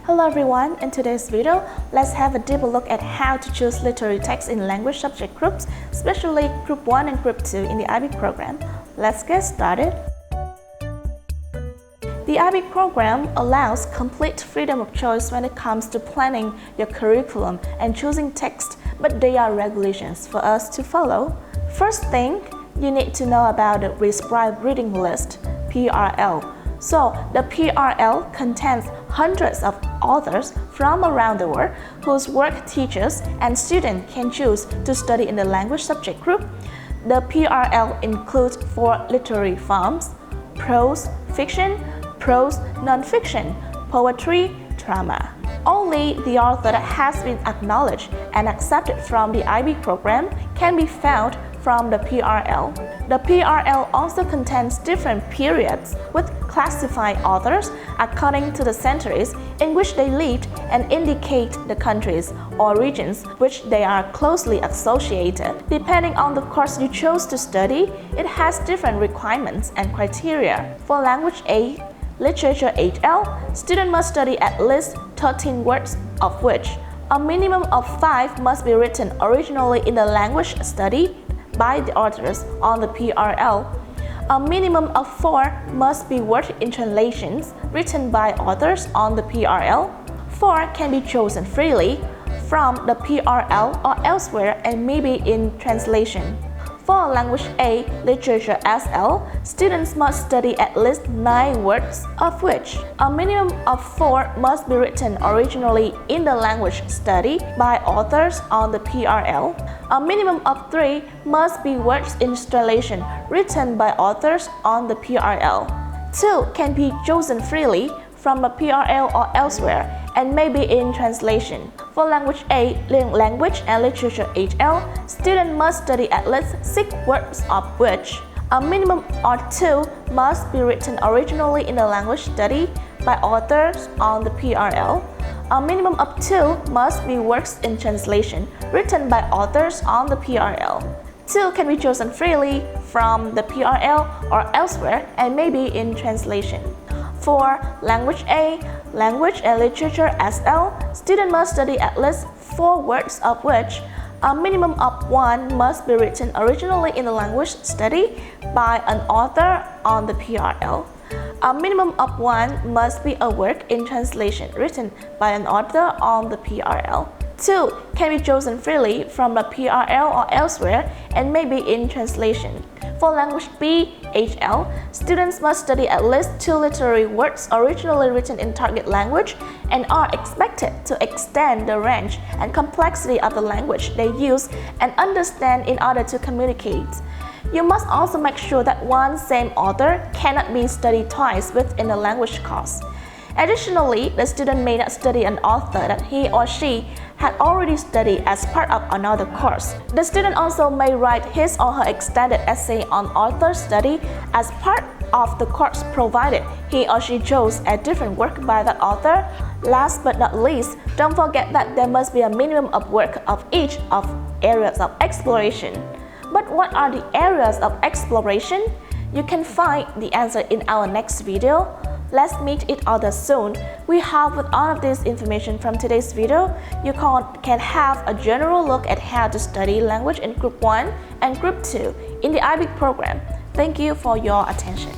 Hello everyone, in today's video, let's have a deeper look at how to choose literary text in language subject groups, especially Group 1 and Group 2 in the IB program. Let's get started. The IB program allows complete freedom of choice when it comes to planning your curriculum and choosing text, but there are regulations for us to follow. First thing, you need to know about the prescribed reading list, PRL. So, the PRL contains hundreds of authors from around the world whose work teachers and students can choose to study in the language subject group. The PRL includes 4 literary forms: prose, fiction, prose, non-fiction, poetry, drama. Only the author that has been acknowledged and accepted from the IB program can be found from the PRL. The PRL also contains different periods with classified authors according to the centuries in which they lived and indicate the countries or regions which they are closely associated. Depending on the course you chose to study, it has different requirements and criteria. For Language A, Literature HL, students must study at least 13 words, of which a minimum of 5 must be written originally in the language studied by the authors on the PRL. A minimum of 4 must be words in translations written by authors on the PRL. 4 can be chosen freely from the PRL or elsewhere and may be in translation. For Language A, Literature SL, students must study at least 9 words, of which a minimum of 4 must be written originally in the language studied by authors on the PRL. A minimum of 3 must be words in translation written by authors on the PRL. 2 can be chosen freely from a PRL or elsewhere and may be in translation. For Language A, Language and Literature HL, students must study at least 6 words, of which a minimum of 2 must be written originally in the language studied by authors on the PRL. A minimum of 2 must be works in translation written by authors on the PRL. 2 can be chosen freely from the PRL or elsewhere and may be in translation. For Language A, Language and Literature SL, students must study at least 4 words, of which a minimum of 1 must be written originally in the language studied by an author on the PRL. A minimum of 1 must be a work in translation written by an author on the PRL. 2 can be chosen freely from the PRL or elsewhere and may be in translation. For Language B, HL, students must study at least 2 literary works originally written in target language and are expected to extend the range and complexity of the language they use and understand in order to communicate. You must also make sure that one same author cannot be studied twice within a language course. Additionally, the student may not study an author that he or she had already studied as part of another course. The student also may write his or her extended essay on author study as part of the course provided he or she chose a different work by that author. Last but not least, don't forget that there must be a minimum of work of each of areas of exploration. But what are the areas of exploration? You can find the answer in our next video. Let's meet each other soon. We hope with all of this information from today's video, you can have a general look at how to study language in Group 1 and Group 2 in the IB program. Thank you for your attention.